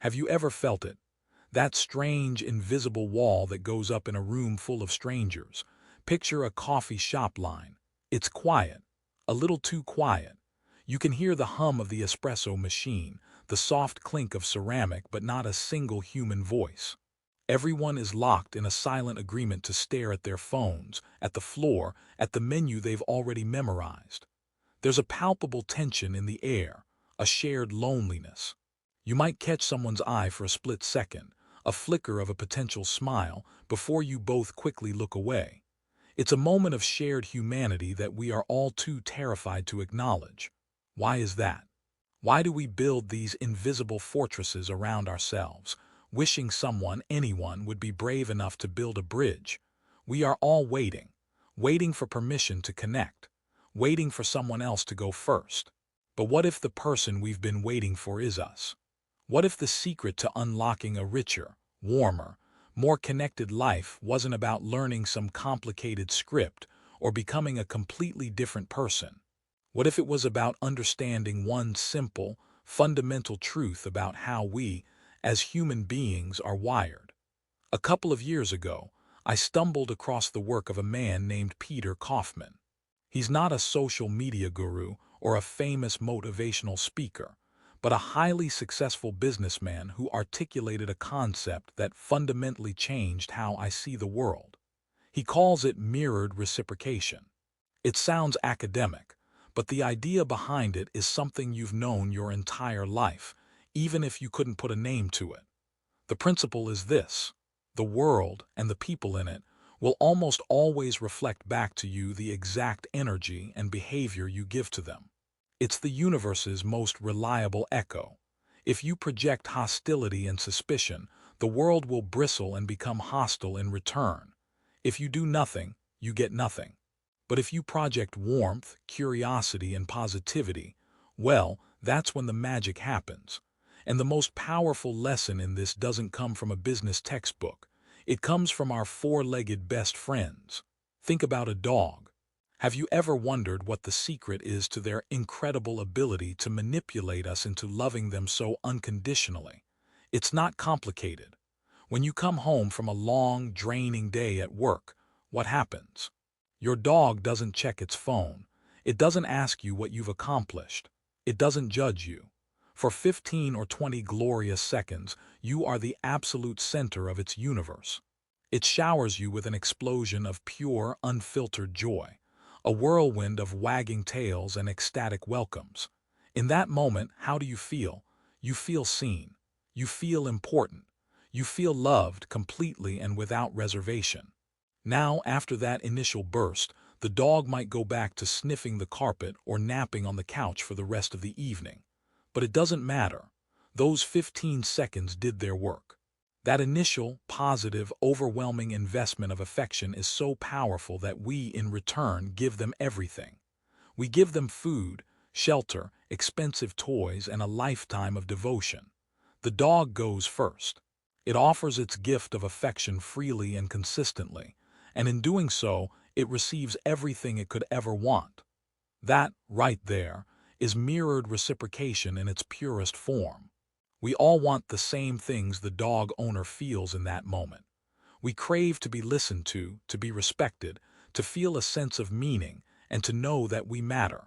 Have you ever felt it? That strange, invisible wall that goes up in a room full of strangers. Picture a coffee shop line. It's quiet, a little too quiet. You can hear the hum of the espresso machine, the soft clink of ceramic, but not a single human voice. Everyone is locked in a silent agreement to stare at their phones, at the floor, at the menu they've already memorized. There's a palpable tension in the air, a shared loneliness. You might catch someone's eye for a split second, a flicker of a potential smile, before you both quickly look away. It's a moment of shared humanity that we are all too terrified to acknowledge. Why is that? Why do we build these invisible fortresses around ourselves, wishing someone, anyone, would be brave enough to build a bridge? We are all waiting, waiting for permission to connect, waiting for someone else to go first. But what if the person we've been waiting for is us? What if the secret to unlocking a richer, warmer, more connected life wasn't about learning some complicated script or becoming a completely different person? What if it was about understanding one simple, fundamental truth about how we, as human beings, are wired? A couple of years ago, I stumbled across the work of a man named Peter Kaufman. He's not a social media guru or a famous motivational speaker, but a highly successful businessman who articulated a concept that fundamentally changed how I see the world. He calls it mirrored reciprocation. It sounds academic, but the idea behind it is something you've known your entire life, even if you couldn't put a name to it. The principle is this: the world and the people in it will almost always reflect back to you the exact energy and behavior you give to them. It's the universe's most reliable echo. If you project hostility and suspicion, the world will bristle and become hostile in return. If you do nothing, you get nothing. But if you project warmth, curiosity, and positivity, well, that's when the magic happens. And the most powerful lesson in this doesn't come from a business textbook. It comes from our four-legged best friends. Think about a dog. Have you ever wondered what the secret is to their incredible ability to manipulate us into loving them so unconditionally? It's not complicated. When you come home from a long, draining day at work, what happens? Your dog doesn't check its phone. It doesn't ask you what you've accomplished. It doesn't judge you. For 15 or 20 glorious seconds, you are the absolute center of its universe. It showers you with an explosion of pure, unfiltered joy, a whirlwind of wagging tails and ecstatic welcomes. In that moment, how do you feel? You feel seen. You feel important. You feel loved completely and without reservation. Now, after that initial burst, the dog might go back to sniffing the carpet or napping on the couch for the rest of the evening. But it doesn't matter. Those 15 seconds did their work. That initial, positive, overwhelming investment of affection is so powerful that we, in return, give them everything. We give them food, shelter, expensive toys, and a lifetime of devotion. The dog goes first. It offers its gift of affection freely and consistently, and in doing so, it receives everything it could ever want. That, right there, is mirrored reciprocation in its purest form. We all want the same things the dog owner feels in that moment. We crave to be listened to be respected, to feel a sense of meaning, and to know that we matter.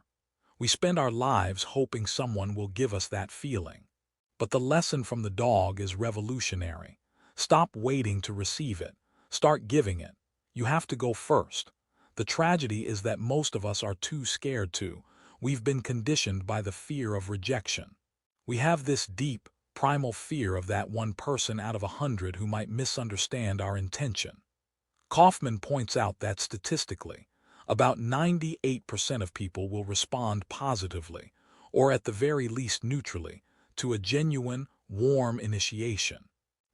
We spend our lives hoping someone will give us that feeling. But the lesson from the dog is revolutionary. Stop waiting to receive it. Start giving it. You have to go first. The tragedy is that most of us are too scared to. We've been conditioned by the fear of rejection. We have this deep, primal fear of that one person out of 100 who might misunderstand our intention. Kaufman points out that statistically, about 98% of people will respond positively, or at the very least neutrally, to a genuine, warm initiation.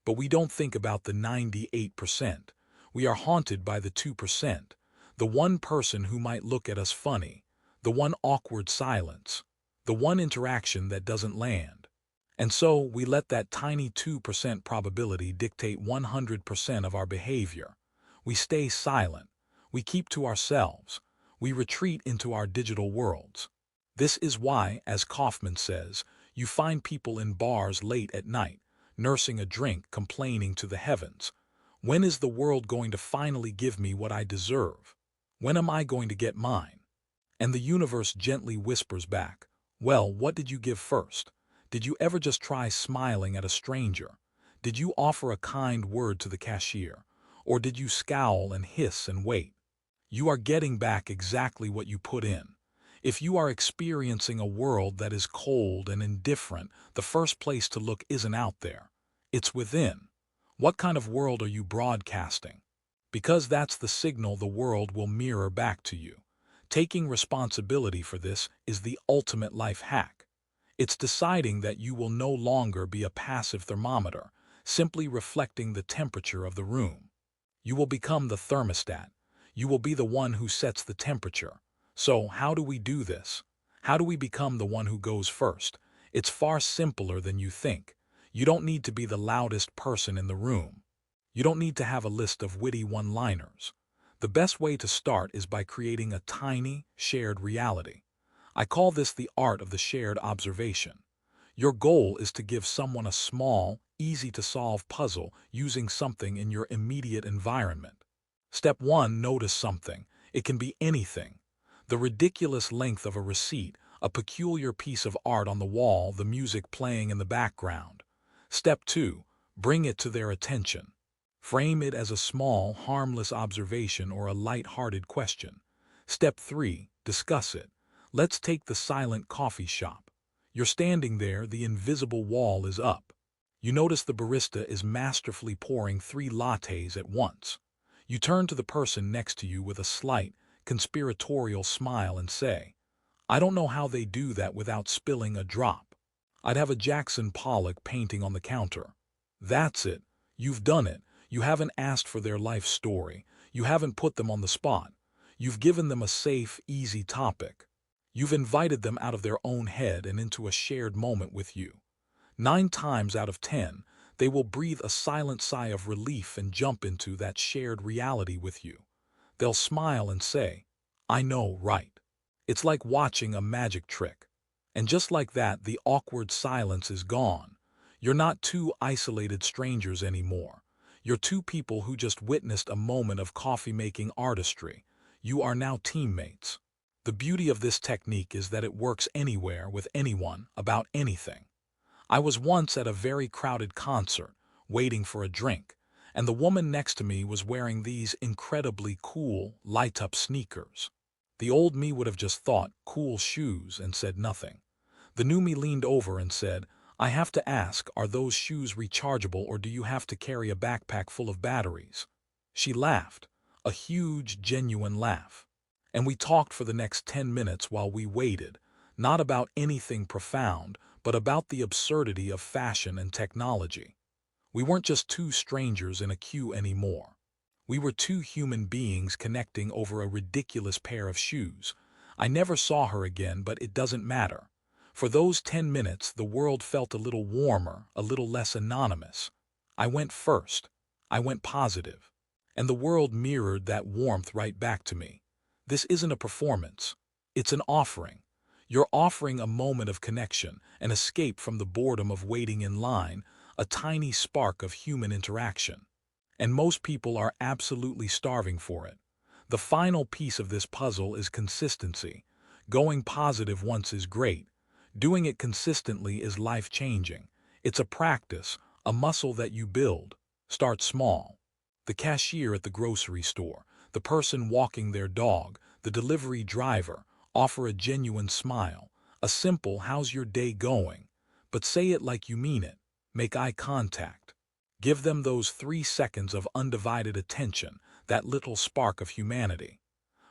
But we don't think about the 98%. We are haunted by the 2%, the one person who might look at us funny, the one awkward silence, the one interaction that doesn't land. And so we let that tiny 2% probability dictate 100% of our behavior. We stay silent. We keep to ourselves. We retreat into our digital worlds. This is why, as Kaufman says, you find people in bars late at night, nursing a drink, complaining to the heavens. When is the world going to finally give me what I deserve? When am I going to get mine? And the universe gently whispers back, well, what did you give first? Did you ever just try smiling at a stranger? Did you offer a kind word to the cashier? Or did you scowl and hiss and wait? You are getting back exactly what you put in. If you are experiencing a world that is cold and indifferent, the first place to look isn't out there. It's within. What kind of world are you broadcasting? Because that's the signal the world will mirror back to you. Taking responsibility for this is the ultimate life hack. It's deciding that you will no longer be a passive thermometer, simply reflecting the temperature of the room. You will become the thermostat. You will be the one who sets the temperature. So, how do we do this? How do we become the one who goes first? It's far simpler than you think. You don't need to be the loudest person in the room. You don't need to have a list of witty one-liners. The best way to start is by creating a tiny, shared reality. I call this the art of the shared observation. Your goal is to give someone a small, easy-to-solve puzzle using something in your immediate environment. Step 1. Notice something. It can be anything. The ridiculous length of a receipt, a peculiar piece of art on the wall, the music playing in the background. Step 2. Bring it to their attention. Frame it as a small, harmless observation or a light-hearted question. Step 3. Discuss it. Let's take the silent coffee shop. You're standing there, the invisible wall is up. You notice the barista is masterfully pouring 3 lattes at once. You turn to the person next to you with a slight, conspiratorial smile and say, I don't know how they do that without spilling a drop. I'd have a Jackson Pollock painting on the counter. That's it. You've done it. You haven't asked for their life story. You haven't put them on the spot. You've given them a safe, easy topic. You've invited them out of their own head and into a shared moment with you. 9 times out of 10, they will breathe a silent sigh of relief and jump into that shared reality with you. They'll smile and say, I know, right? It's like watching a magic trick. And just like that, the awkward silence is gone. You're not 2 isolated strangers anymore. You're 2 people who just witnessed a moment of coffee-making artistry. You are now teammates. The beauty of this technique is that it works anywhere with anyone about anything. I was once at a very crowded concert, waiting for a drink, and the woman next to me was wearing these incredibly cool, light-up sneakers. The old me would have just thought, cool shoes, and said nothing. The new me leaned over and said, I have to ask, are those shoes rechargeable or do you have to carry a backpack full of batteries? She laughed, a huge, genuine laugh. And we talked for the next 10 minutes while we waited, not about anything profound, but about the absurdity of fashion and technology. We weren't just 2 strangers in a queue anymore. We were 2 human beings connecting over a ridiculous pair of shoes. I never saw her again, but it doesn't matter. For those 10 minutes, the world felt a little warmer, a little less anonymous. I went first. I went positive. And the world mirrored that warmth right back to me. This isn't a performance. It's an offering. You're offering a moment of connection, an escape from the boredom of waiting in line, a tiny spark of human interaction. And most people are absolutely starving for it. The final piece of this puzzle is consistency. Going positive once is great. Doing it consistently is life-changing. It's a practice, a muscle that you build. Start small. The cashier at the grocery store, the person walking their dog, the delivery driver, offer a genuine smile, a simple "how's your day going?" But say it like you mean it. Make eye contact. Give them those 3 seconds of undivided attention, that little spark of humanity.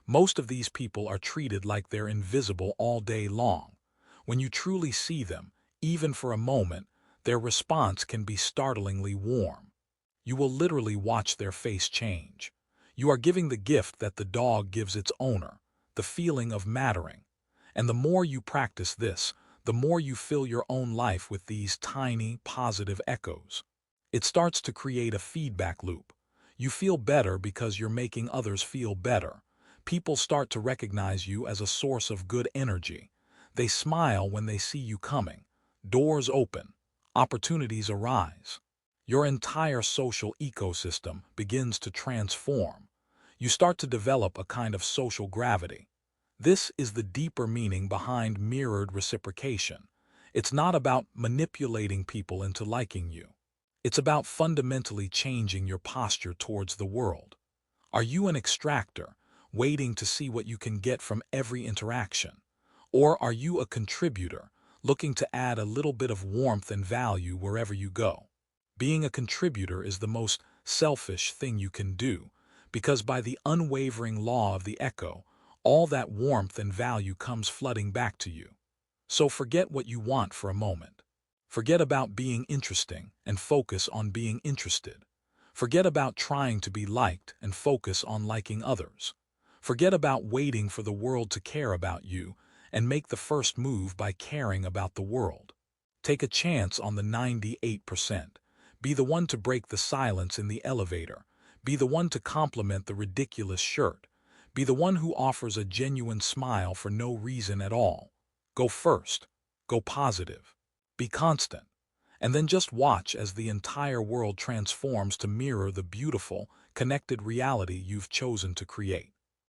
Most of these people are treated like they're invisible all day long. When you truly see them, even for a moment, their response can be startlingly warm. You will literally watch their face change. You are giving the gift that the dog gives its owner, the feeling of mattering. And the more you practice this, the more you fill your own life with these tiny, positive echoes. It starts to create a feedback loop. You feel better because you're making others feel better. People start to recognize you as a source of good energy. They smile when they see you coming. Doors open. Opportunities arise. Your entire social ecosystem begins to transform. You start to develop a kind of social gravity. This is the deeper meaning behind mirrored reciprocation. It's not about manipulating people into liking you. It's about fundamentally changing your posture towards the world. Are you an extractor, waiting to see what you can get from every interaction? Or are you a contributor, looking to add a little bit of warmth and value wherever you go? Being a contributor is the most selfish thing you can do, because by the unwavering law of the echo, all that warmth and value comes flooding back to you. So forget what you want for a moment. Forget about being interesting and focus on being interested. Forget about trying to be liked and focus on liking others. Forget about waiting for the world to care about you and make the first move by caring about the world. Take a chance on the 98%. Be the one to break the silence in the elevator. Be the one to compliment the ridiculous shirt. Be the one who offers a genuine smile for no reason at all. Go first. Go positive. Be constant. And then just watch as the entire world transforms to mirror the beautiful, connected reality you've chosen to create.